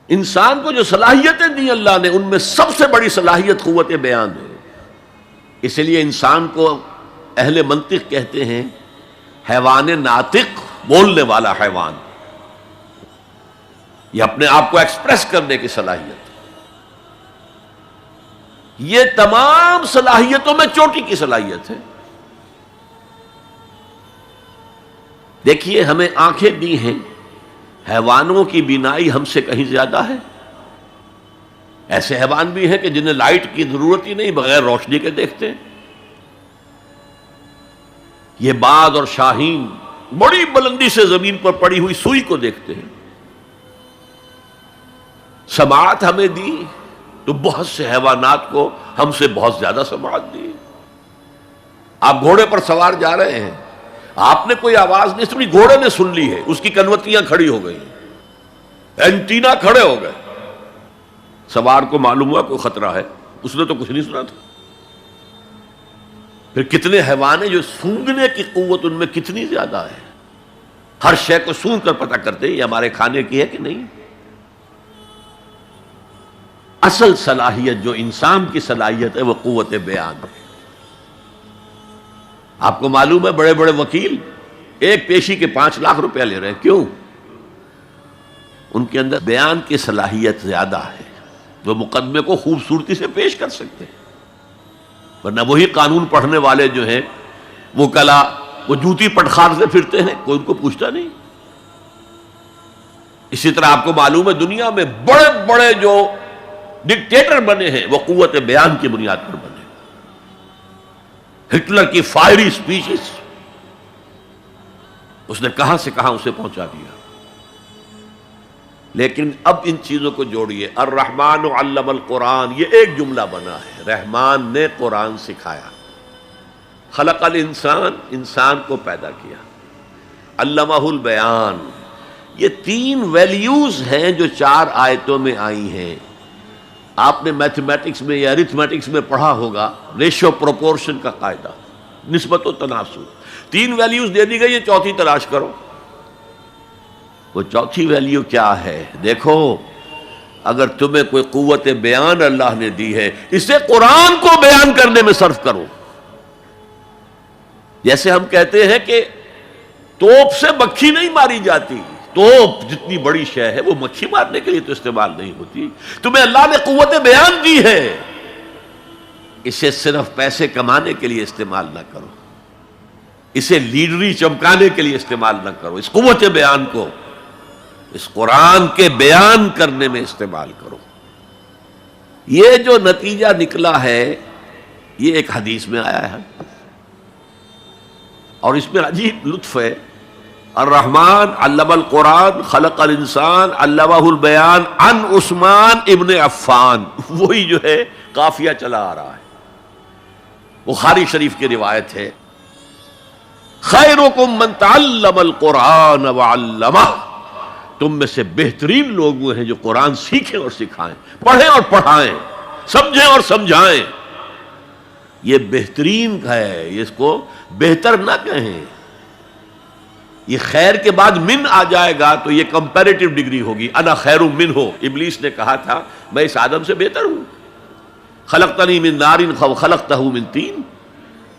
انسان کو جو صلاحیتیں دی اللہ نے، ان میں سب سے بڑی صلاحیت قوت بیان ہے. اس لیے انسان کو اہل منطق کہتے ہیں حیوان ناطق، بولنے والا حیوان. یہ اپنے آپ کو ایکسپریس کرنے کی صلاحیت. یہ تمام صلاحیتوں میں چوٹی کی صلاحیت ہے. دیکھیے ہمیں آنکھیں دی ہیں، حیوانوں کی بینائی ہم سے کہیں زیادہ ہے. ایسے حیوان بھی ہیں کہ جنہیں لائٹ کی ضرورت ہی نہیں، بغیر روشنی کے دیکھتے ہیں. یہ باز اور شاہین بڑی بلندی سے زمین پر پڑی ہوئی سوئی کو دیکھتے ہیں. سماعت ہمیں دی تو بہت سے حیوانات کو ہم سے بہت زیادہ سماعت دی. آپ گھوڑے پر سوار جا رہے ہیں، آپ نے کوئی آواز نہیں سنی، گھوڑے نے سن لی ہے، اس کی کنوتیاں کھڑی ہو گئی، اینٹینا کھڑے ہو گئے. سوار کو معلوم ہوا کوئی خطرہ ہے، اس نے تو کچھ نہیں سنا تھا. پھر کتنے حیوان ہیں جو سونگنے کی قوت ان میں کتنی زیادہ ہے، ہر شے کو سونگ کر پتہ کرتے ہیں یہ ہمارے کھانے کی ہے کہ نہیں. اصل صلاحیت جو انسان کی صلاحیت ہے وہ قوت بیان ہے. آپ کو معلوم ہے بڑے بڑے وکیل ایک پیشی کے 5 لاکھ روپیہ لے رہے ہیں. کیوں؟ ان کے اندر بیان کی صلاحیت زیادہ ہے، وہ مقدمے کو خوبصورتی سے پیش کر سکتے ہیں. ورنہ وہی قانون پڑھنے والے جو ہیں وکلا، وہ جوتی پٹخار سے پھرتے ہیں، کوئی ان کو پوچھتا نہیں. اسی طرح آپ کو معلوم ہے دنیا میں بڑے بڑے جو ڈکٹیٹر بنے ہیں وہ قوت بیان کی بنیاد پر بنے. ہٹلر کی فائری سپیچز اس نے کہاں سے کہاں اسے پہنچا دیا. لیکن اب ان چیزوں کو جوڑیے، الرحمن علم القرآن، یہ ایک جملہ بنا ہے. رحمان نے قرآن سکھایا. خلق الانسان، انسان کو پیدا کیا. علمہ البیان، یہ 3 ویلیوز ہیں جو 4 آیتوں میں آئی ہیں. آپ نے میتھمیٹکس میں یا ارتھمیٹکس میں پڑھا ہوگا ریشو پروپورشن کا قاعدہ، نسبت و تناسب. 3 ویلیوز دے دی گئی، یہ چوتھی تلاش کرو. وہ چوتھی ویلیو کیا ہے؟ دیکھو، اگر تمہیں کوئی قوت بیان اللہ نے دی ہے، اسے قرآن کو بیان کرنے میں صرف کرو. جیسے ہم کہتے ہیں کہ توپ سے مکھی نہیں ماری جاتی، توپ جتنی بڑی شے ہے وہ مکھی مارنے کے لیے تو استعمال نہیں ہوتی. تمہیں اللہ نے قوت بیان دی ہے، اسے صرف پیسے کمانے کے لیے استعمال نہ کرو، اسے لیڈری چمکانے کے لیے استعمال نہ کرو. اس قوت بیان کو اس قرآن کے بیان کرنے میں استعمال کرو. یہ جو نتیجہ نکلا ہے یہ ایک حدیث میں آیا ہے اور اس میں عجیب لطف ہے. الرحمن علم القرآن خلق الانسان علمہ البیان عن عثمان ابن عفان، وہی جو ہے قافیہ چلا آ رہا ہے. بخاری شریف کی روایت ہے، خیرکم من تعلم القرآن وعلمہ، تم میں سے بہترین لوگ وہ ہیں جو قرآن سیکھیں اور سکھائیں، پڑھیں اور پڑھائیں، سمجھیں اور سمجھائیں. یہ بہترین ہے، اس کو بہتر نہ کہیں. یہ خیر کے بعد من آ جائے گا تو یہ کمپیریٹو ڈگری ہوگی. انا خیر منہ، ابلیس نے کہا تھا میں اس آدم سے بہتر ہوں. خلقتنی من نار خلقتہ من طین،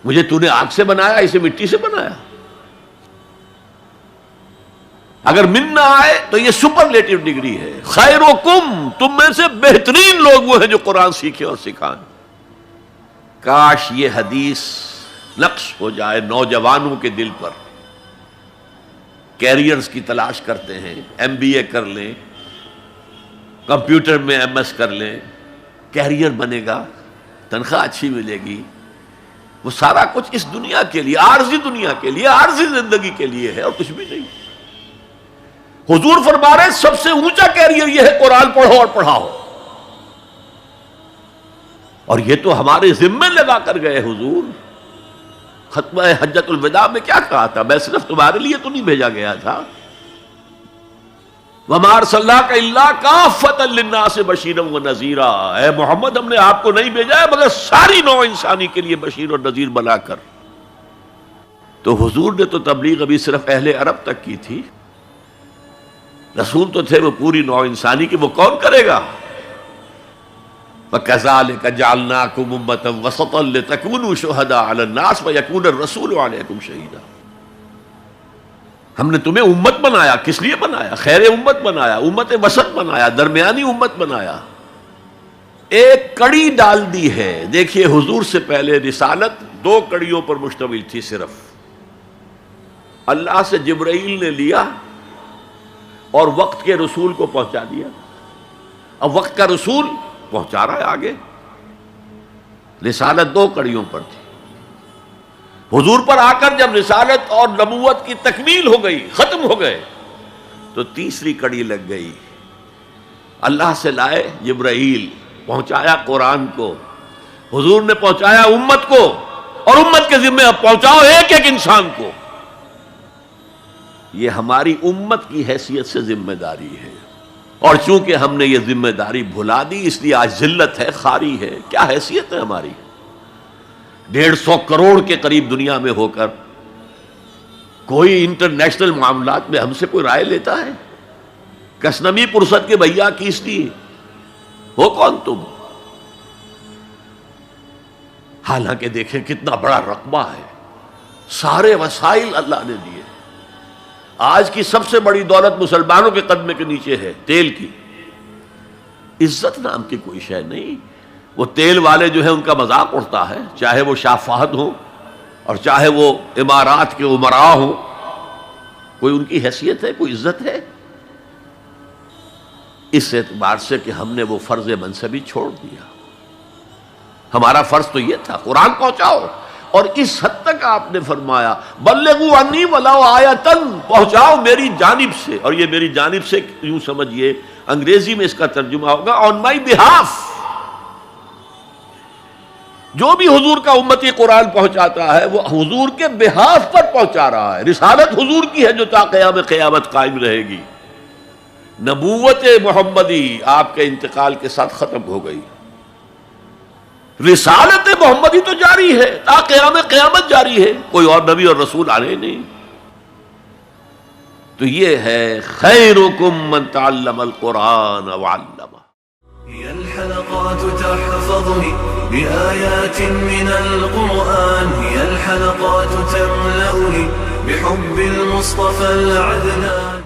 مجھے تو نے آگ سے بنایا، اسے مٹی سے بنایا. اگر من نہ آئے تو یہ سپرلیٹو ڈگری ہے. خیرکم، تم میں سے بہترین لوگ وہ ہیں جو قرآن سیکھیں اور سکھائیں. کاش یہ حدیث نقش ہو جائے نوجوانوں کے دل پر. کیریئرز کی تلاش کرتے ہیں، ایم بی اے کر لیں، کمپیوٹر میں ایم ایس کر لیں، کیریئر بنے گا، تنخواہ اچھی ملے گی. وہ سارا کچھ اس دنیا کے لیے، عارضی دنیا کے لیے، عارضی زندگی کے لیے ہے اور کچھ بھی نہیں. حضور فرما رہے سب سے اونچا کیریئر یہ ہے قرآن پڑھو اور پڑھاؤ. اور یہ تو ہمارے ذمے لگا کر گئے حضور. ختمہ حجۃ الوداع میں کیا کہا تھا؟ میں صرف تمہارے لیے تو نہیں بھیجا گیا تھا. وَمَا أَرْسَلْنَاكَ إِلَّا كَافَّةً لِلنَّاسِ بَشِيرًا وَنَذِيرًا، اے محمد ہم نے آپ کو نہیں بھیجا ہے مگر ساری نوع انسانی کے لیے بشیر اور نذیر بنا کر. تو حضور نے تو تبلیغ ابھی صرف اہل عرب تک کی تھی. رسول تو تھے وہ پوری نوع انسانی کی، وہ کون کرے گا؟ وَكَذَلِكَ جَعَلْنَاكُمْ أُمَّةً وَسَطًا لِتَكُونُوا شُهَدَاءَ عَلَى النَّاسِ وَيَكُونَ الرَّسُولُ عَلَيْكُمْ شَهِيدًا۔ ہم نے تمہیں امت بنایا، کس لیے بنایا؟ خیر امت بنایا، امت وسط بنایا، درمیانی امت بنایا، ایک کڑی ڈال دی ہے۔ دیکھیے حضور سے پہلے رسالت 2 کڑیوں پر مشتمل تھی صرف۔ اللہ سے جبرائیل نے لیا اور وقت کے رسول کو پہنچا دیا، اب وقت کا رسول پہنچا رہا ہے آگے۔ رسالت 2 کڑیوں پر تھی، حضور پر آ کر جب رسالت اور نبوت کی تکمیل ہو گئی، ختم ہو گئے، تو تیسری کڑی لگ گئی۔ اللہ سے لائے جبرائیل، پہنچایا قرآن کو، حضور نے پہنچایا امت کو، اور امت کے ذمہ اب پہنچاؤ ایک ایک انسان کو۔ یہ ہماری امت کی حیثیت سے ذمہ داری ہے، اور چونکہ ہم نے یہ ذمہ داری بھلا دی اس لیے آج ذلت ہے، خاری ہے۔ کیا حیثیت ہے ہماری؟ 150 کروڑ کے قریب دنیا میں ہو کر کوئی انٹرنیشنل معاملات میں ہم سے کوئی رائے لیتا ہے؟ کسنمی پرست کے بھیا کیس دی ہو کون تم؟ حالانکہ دیکھیں کتنا بڑا رقبہ ہے، سارے وسائل اللہ نے دیے۔ آج کی سب سے بڑی دولت مسلمانوں کے قدمے کے نیچے ہے، تیل کی۔ عزت نام کی کوئی شے نہیں۔ وہ تیل والے جو ہیں ان کا مذاق اڑتا ہے، چاہے وہ شاہ فہد ہوں اور چاہے وہ امارات کے امراء ہوں، کوئی ان کی حیثیت ہے، کوئی عزت ہے؟ اس اعتبار سے کہ ہم نے وہ فرض منصبی چھوڑ دیا۔ ہمارا فرض تو یہ تھا قرآن پہنچاؤ، اور اس حد تک آپ نے فرمایا بلغوا عنی ولو آیۃ، پہنچاؤ میری جانب سے، اور یہ میری جانب سے یوں سمجھیے انگریزی میں اس کا ترجمہ ہوگا آن مائی بہاف۔ جو بھی حضور کا امتی قرآن پہنچاتا ہے وہ حضور کے بہاف پر پہنچا رہا ہے۔ رسالت حضور کی ہے جو تا قیام قیامت قائم رہے گی۔ نبوت محمدی آپ کے انتقال کے ساتھ ختم ہو گئی، رسالت محمدی تو جاری ہے، تا قیام قیامت جاری ہے، کوئی اور نبی اور رسول آنے نہیں۔ تو یہ ہے خیرکم من تعلم القرآن وعلمہ۔ هي الحلقات تحفظني بآيات من القرآن، هي الحلقات تملأني بحب المصطفى العدنان.